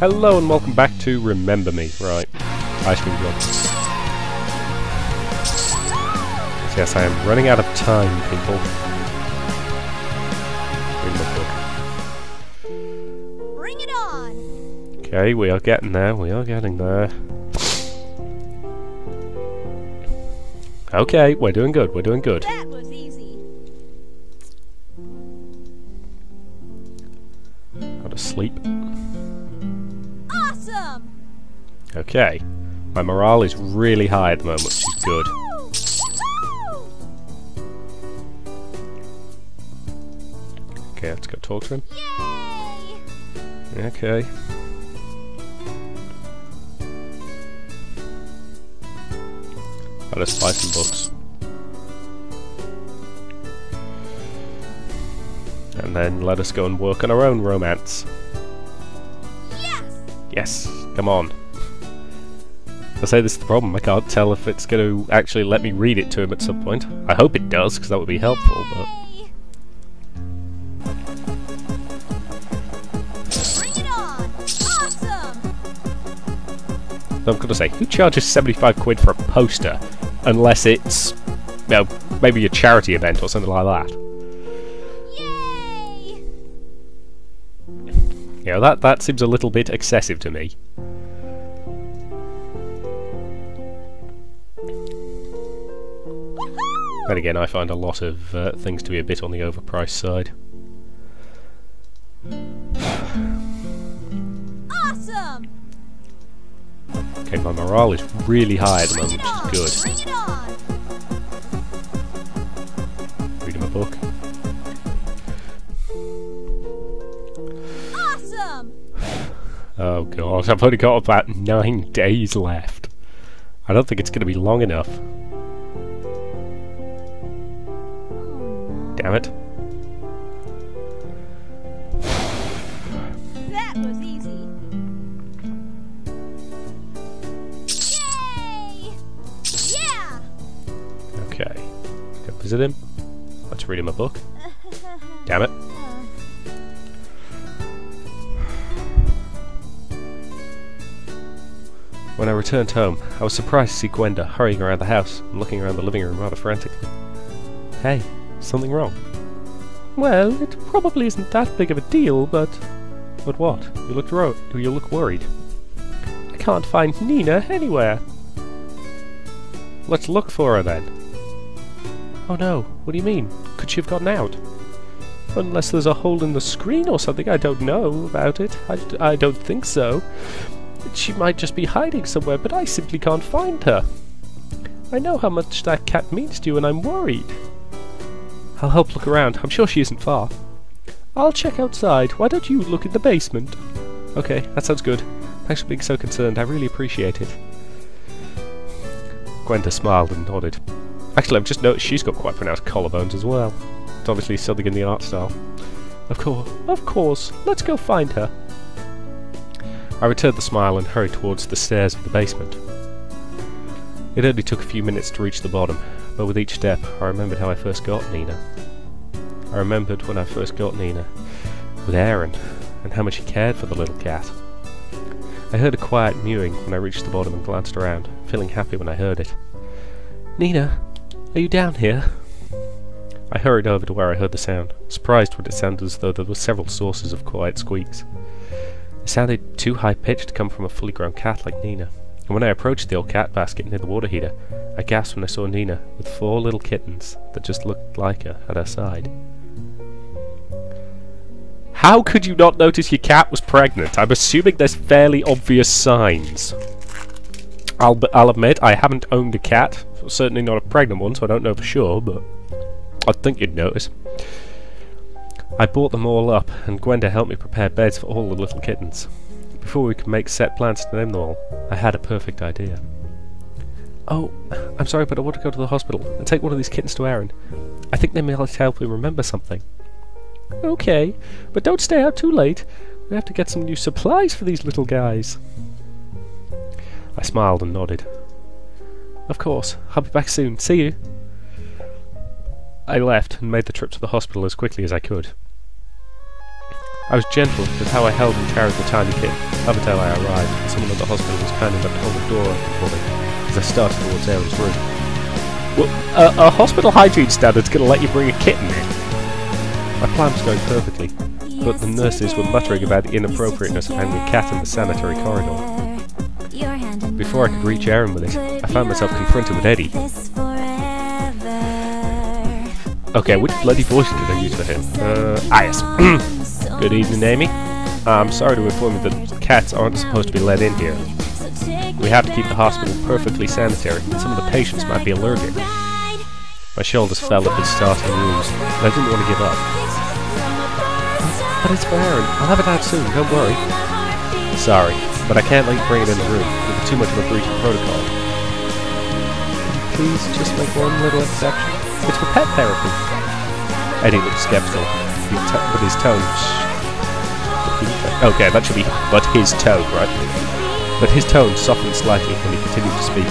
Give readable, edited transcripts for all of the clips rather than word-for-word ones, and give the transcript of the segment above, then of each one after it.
Hello and welcome back to Remember Me. Right, ice cream job. Yes, I am running out of time, people. Bring it on! Okay, we are getting there. We are getting there. Okay, we're doing good. We're doing good. That was easy. Go to sleep. Awesome! Okay. My morale is really high at the moment, which is good. Okay, let's go talk to him. Yay! Okay. Let us buy some books. And then let us go and work on our own romance. Yes! Yes, come on. I say this is the problem, I can't tell if it's going to actually let me read it to him at some point. I hope it does, because that would be helpful, but... Yay! Bring it on! Awesome! I'm going to say, who charges 75 quid for a poster? Unless it's, you know, maybe a charity event or something like that. Yay! You know, that seems a little bit excessive to me. Then again, I find a lot of things to be a bit on the overpriced side. Awesome! Okay, my morale is really high at the moment, which is Bring it on! good. Reading a book. Awesome! Oh god, I've only got about 9 days left. I don't think it's going to be long enough. Damn it. That was easy. Yay! Yeah! Okay. Go visit him. Let's read him a book. Damn it. When I returned home, I was surprised to see Gwenda hurrying around the house and looking around the living room rather frantically. Hey, something wrong? Well, it probably isn't that big of a deal, but... But what? You look worried. I can't find Nina anywhere. Let's look for her then. Oh no, what do you mean? Could she have gotten out? Unless there's a hole in the screen or something, I don't know about it. I don't think so. She might just be hiding somewhere, but I simply can't find her. I know how much that cat means to you, and I'm worried. I'll help look around. I'm sure she isn't far. I'll check outside. Why don't you look in the basement? Okay, that sounds good. Thanks for being so concerned. I really appreciate it. Gwenda smiled and nodded. Actually, I've just noticed she's got quite pronounced collarbones as well. It's obviously something in the art style. Of course. Let's go find her. I returned the smile and hurried towards the stairs of the basement. It only took a few minutes to reach the bottom, but with each step I remembered how I first got Nina. I remembered when I first got Nina, with Aaron, and how much he cared for the little cat. I heard a quiet mewing when I reached the bottom and glanced around, feeling happy when I heard it. Nina, are you down here? I hurried over to where I heard the sound, surprised when it sounded as though there were several sources of quiet squeaks. It sounded too high-pitched to come from a fully grown cat like Nina, and when I approached the old cat basket near the water heater, I gasped when I saw Nina with 4 little kittens that just looked like her at her side. How could you not notice your cat was pregnant? I'm assuming there's fairly obvious signs. I'll admit, I haven't owned a cat, certainly not a pregnant one, so I don't know for sure, but I'd think you'd notice. I brought them all up, and Gwenda helped me prepare beds for all the little kittens. Before we could make set plans to name them all, I had a perfect idea. Oh, I'm sorry, but I want to go to the hospital and take one of these kittens to Aaron. I think they might help me remember something. Okay, but don't stay out too late. We have to get some new supplies for these little guys. I smiled and nodded. Of course, I'll be back soon. See you. I left and made the trip to the hospital as quickly as I could. I was gentle with how I held and carried the tiny kitten, Up until I arrived, someone at the hospital was kind enough to hold the door open for me as I started towards Aaron's room. Well, a hospital hygiene standard's gonna let you bring a kitten in. My plan was going perfectly, but the nurses were muttering about the inappropriateness of having a cat in the sanitary corridor. Before I could reach Aaron with it, I found myself confronted with Eddie. Okay, which bloody voice did I use for him? Yes. Good evening, Amy. I'm sorry to inform you that cats aren't supposed to be let in here. We have to keep the hospital perfectly sanitary, and some of the patients might be allergic. My shoulders fell at the starting news, and I didn't want to give up. But it's for Aaron. I'll have it out soon, don't worry. Sorry, but I can't let you bring it in the room. It would be too much of a breach of protocol. Please just make one little exception. It's for pet therapy. Eddie looked skeptical, but his tone... Okay, that should be but his tone, right? But his tone softened slightly when he continued to speak.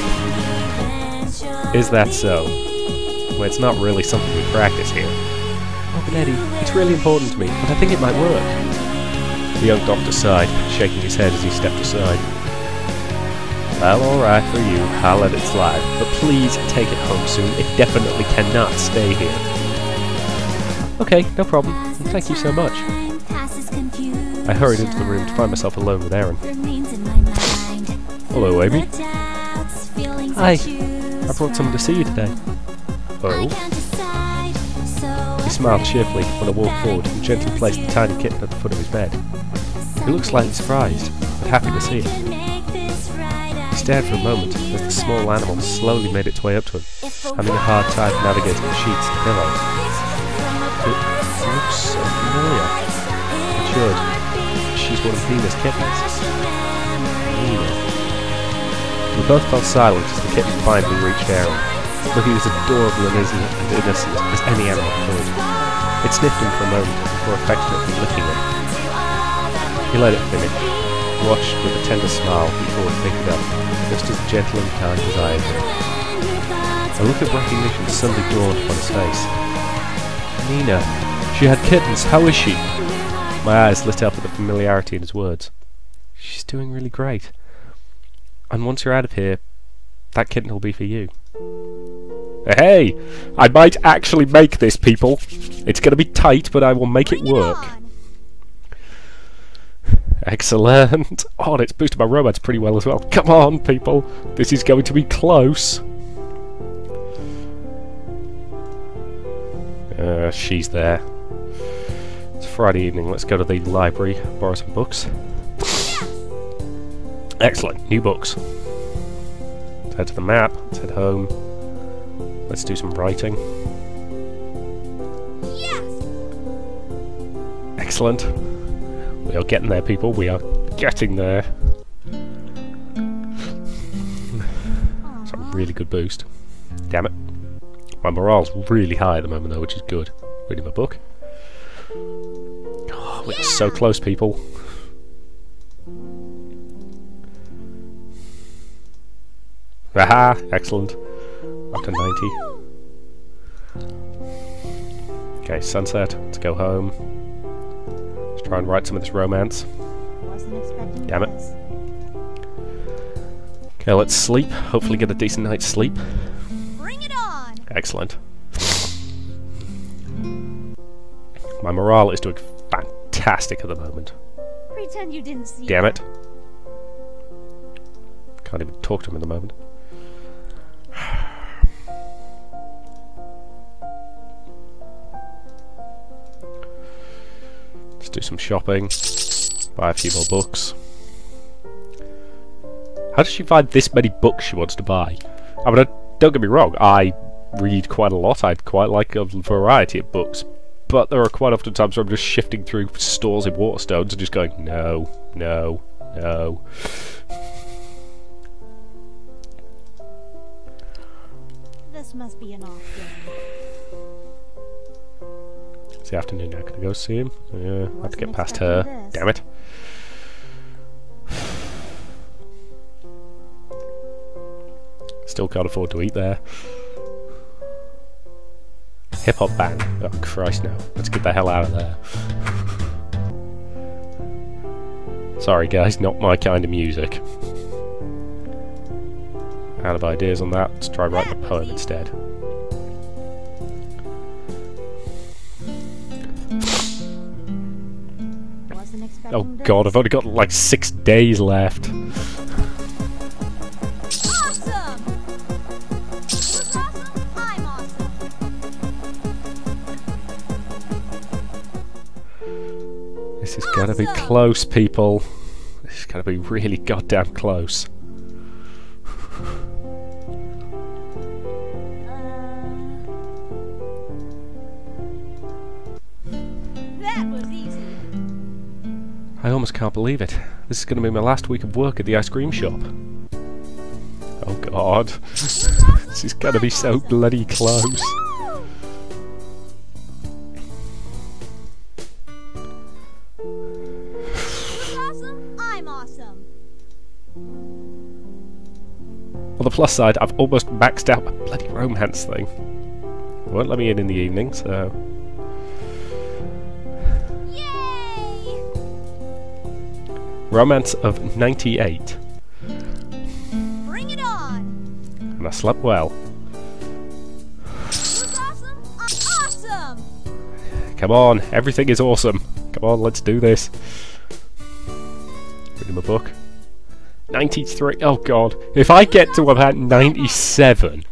Is that so? Well, it's not really something we practice here. Oh, but Eddie, it's really important to me, but I think it might work. The young doctor sighed, shaking his head as he stepped aside. Well, alright for you, I'll let it slide, but please take it home soon. It definitely cannot stay here. Okay, no problem. Thank you so much. I hurried into the room to find myself alone with Aaron. Hello, Amy. Hi. I brought someone to see you today. Oh? He smiled cheerfully when I walked forward and gently placed the tiny kitten at the foot of his bed. He looked slightly surprised, but happy to see it. He stared for a moment as the small animal slowly made its way up to him, having a hard time navigating the sheets and pillows. It looks so familiar. I should. She's one of Nina's kittens. Nina. We both fell silent as the kitten finally reached Aaron, looking as adorable and innocent as any animal could. It sniffed him for a moment before affectionately licking him. He let it finish, watched with a tender smile before it picked it up, just as gentle and kind as I had been. A look of recognition suddenly dawned upon his face. Nina. She had kittens. How is she? My eyes lit up at the familiarity in his words. She's doing really great. And once you're out of here, that kitten will be for you. Hey! I might actually make this, people! It's gonna be tight, but I will make it work. Excellent! Oh, and it's boosted my romance pretty well as well. Come on, people! This is going to be close! She's there. It's Friday evening, let's go to the library, borrow some books. Excellent, new books. Let's head to the map, let's head home. Let's do some writing. Yes! Excellent. We are getting there, people, we are getting there. It's a really good boost. Damn it. My morale's really high at the moment though, which is good. Reading my book. Oh, we're so close, people. Aha! Excellent. Up to 90. Okay, sunset. Let's go home. Let's try and write some of this romance. Damn it. Okay, let's sleep. Hopefully get a decent night's sleep. Bring it on! Excellent. My morale is doing fantastic at the moment. Pretend you didn't see Damn that. it. Can't even talk to him at the moment. Let's do some shopping. Buy a few more books. How does she find this many books she wants to buy? I mean, don't get me wrong, I read quite a lot. I quite like a variety of books. But there are quite often times where I'm just shifting through stores in Waterstones and just going, no, no, no. This must be an off day. It's the afternoon now. Can I go see him? Yeah, I have to get past her. Damn it. Still can't afford to eat there. Hip-hop band. Oh, Christ, no. Let's get the hell out of there. Sorry guys, not my kind of music. Out of ideas on that, let's try writing a poem instead. Oh god, I've only got like 6 days left. Awesome! Who's awesome? I'm awesome. This is gonna be close, people. This is gonna be really goddamn close. That was easy. I almost can't believe it. This is going to be my last week of work at the ice cream shop. Oh god. This is going to be so bloody close. Who's awesome? I'm awesome. On the plus side, I've almost maxed out my bloody romance thing. It won't let me in the evening, so... Romance of 98. Bring it on! And I slept well. Who's awesome? Awesome! Come on, everything is awesome. Come on, let's do this. Reading my book. 93. Oh god. If I get to about 97.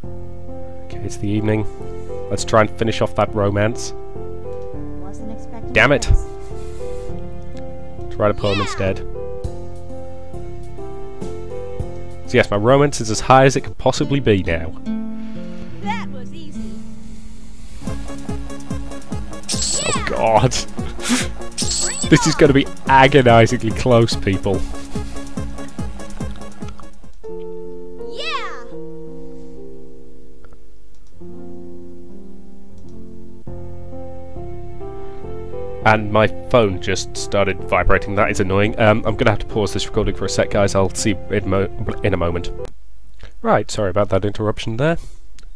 Okay, it's the evening. Let's try and finish off that romance. Damn it! Let's write a poem instead. So yes, my romance is as high as it can possibly be now. That was easy. Oh god! This is going to be agonizingly close, people. Yeah! And my phone just started vibrating. That is annoying. I'm going to have to pause this recording for a sec, guys. I'll see you in a moment. Right, sorry about that interruption there.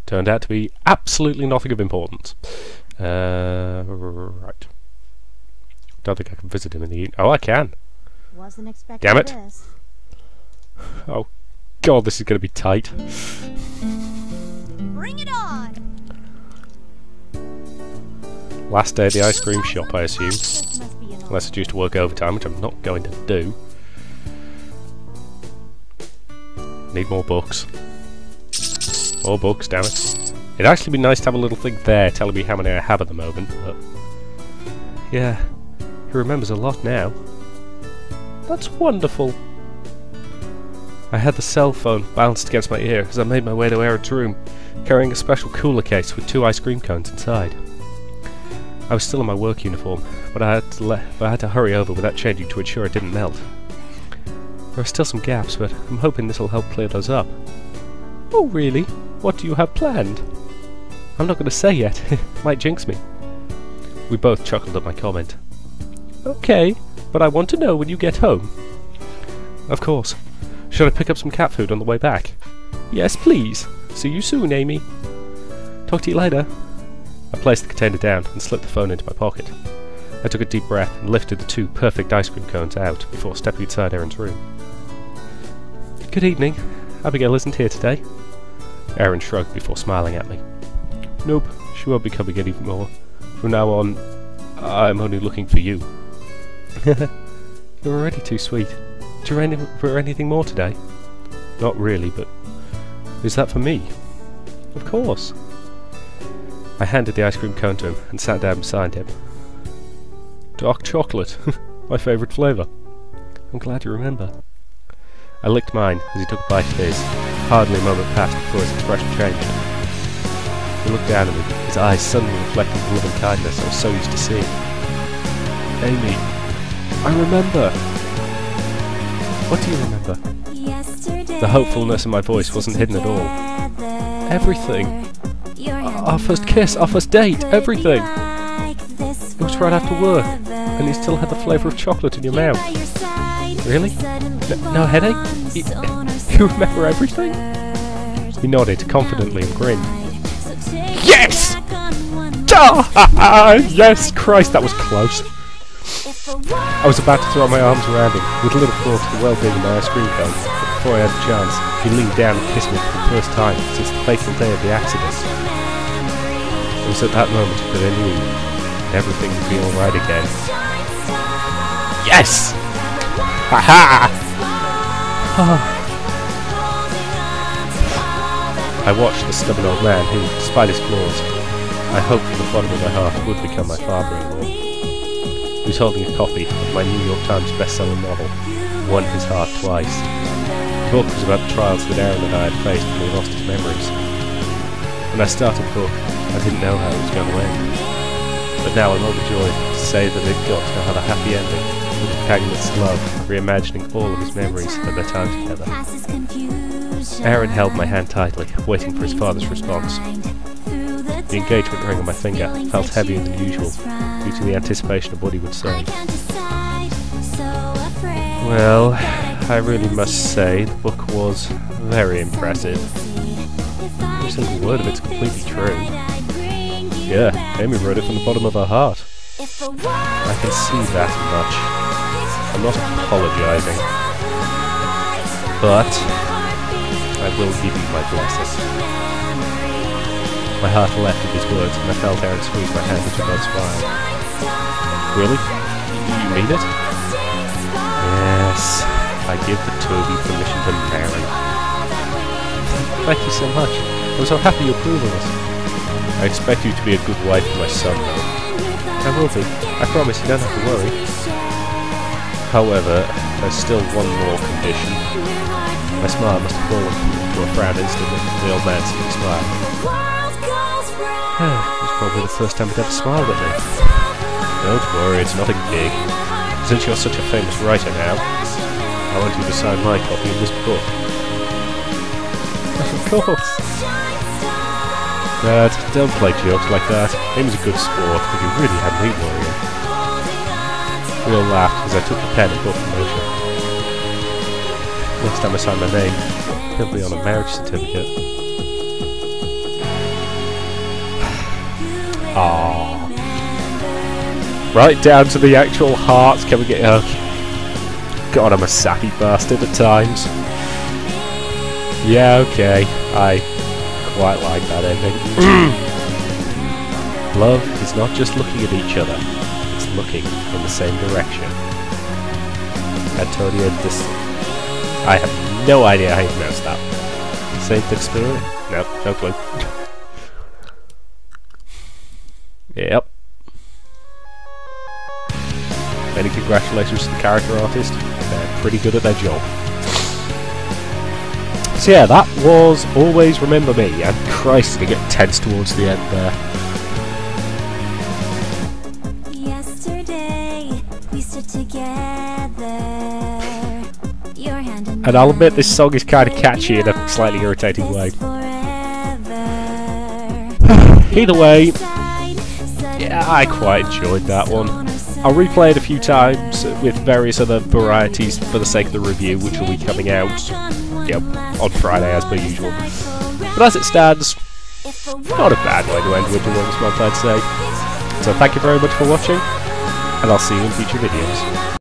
Turned out to be absolutely nothing of importance. Right. Don't think I can visit him in the evening. Oh, I can. Wasn't expecting Damn it. this. Oh, God, this is going to be tight. Bring it on! Last day at the ice cream shop, I assume. This must be an Unless I choose to work overtime, which I'm not going to do. Need more books. More books, damn it. It'd actually be nice to have a little thing there telling me how many I have at the moment, but... yeah, he remembers a lot now. That's wonderful. I had the cell phone balanced against my ear as I made my way to Aaron's room, carrying a special cooler case with 2 ice cream cones inside. I was still in my work uniform, but I had to hurry over without changing to ensure it didn't melt. There are still some gaps, but I'm hoping this will help clear those up. Oh really? What do you have planned? I'm not going to say yet. Might jinx me. We both chuckled at my comment. Okay, but I want to know when you get home. Of course. Should I pick up some cat food on the way back? Yes, please. See you soon, Amy. Talk to you later. I placed the container down and slipped the phone into my pocket. I took a deep breath and lifted the 2 perfect ice cream cones out before stepping inside Aaron's room. Good evening. Abigail isn't here today. Aaron shrugged before smiling at me. Nope, she won't be coming anymore. From now on, I'm only looking for you. You're already too sweet. Do you remember anything more today? Not really, but... is that for me? Of course. I handed the ice cream cone to him and sat down beside him. Dark chocolate, my favourite flavour. I'm glad you remember. I licked mine as he took a bite of his. Hardly a moment passed before his expression changed. He looked down at me, his eyes suddenly reflecting the loving kindness I was so used to seeing. Amy, I remember. What do you remember? Yesterday, The hopefulness in my voice wasn't hidden at all. Everything. Our first kiss, our first date, everything. It was right after work, and you still had the flavour of chocolate in your mouth. Really? No headache? You remember everything? He nodded confidently and grinned. Yes! Yes, Christ, that was close. I was about to throw my arms around him, with little thought of the well-being of my ice cream cone, but before I had a chance, he leaned down and kissed me for the first time since the fateful day of the accident. It was at that moment that I knew everything would be alright again. Yes! Ha-ha! I watched the stubborn old man who, despite his flaws, I hoped from the bottom of my heart would become my father-in-law. He was holding a copy of my New York Times bestseller novel, Won His Heart Twice. The book was about the trials that Aaron and I had faced when we lost his memories. When I started the book, I didn't know how it was going to end. But now I'm overjoyed to say that it got to have a happy ending, with Agnes' love reimagining all of his memories of their time together. Aaron held my hand tightly, waiting for his father's response. The engagement ring on my finger felt heavier than usual, due to the anticipation of what he would say. Well, I really must say the book was very impressive. Every single word of it's completely true. Yeah, Amy wrote it from the bottom of her heart. I can see that much. I'm not apologising, but I will give you my blessing. My heart leapt at his words, and I felt Aaron squeeze my hand with a both smile. Really? You mean it? Yes, I give the two of you permission to marry. Thank you so much. I'm so happy you approve of us. I expect you to be a good wife for my son, though. I will be. I promise you don't have to worry. However, there's still one more condition. My smile must have fallen to a frown instantly. The old man seemed to smile. It was probably the first time he'd ever smiled at me. Don't worry, it's nothing big. Since you're such a famous writer now, I want you to sign my copy of this book. Of course. Dad, don't play jokes like that. Amy's a good sport, but you really had me worrying. We all laughed as I took the pen and bought the motion. Next time I sign my name, it'll be on a marriage certificate. Aww. Right down to the actual hearts. Can we get... Okay. God, I'm a sappy bastard at times. Yeah, okay. I quite like that ending. Love is not just looking at each other. It's looking in the same direction. Antonio I have no idea how you pronounce that. Saint Experiment? Nope, no clue. Yep. Many congratulations to the character artist. They're pretty good at their job. So yeah, that was Always Remember Me, and Christ, did it get tense towards the end there. Yesterday, we stood together. Your hand in And I'll admit this song is kind of catchy in a slightly irritating way. Either way, yeah, I quite enjoyed that one. I'll replay it a few times with various other varieties for the sake of the review, which will be coming out on Friday as per usual. But as it stands, not a bad way to end Winter Wings month, I'd say. So thank you very much for watching, and I'll see you in future videos.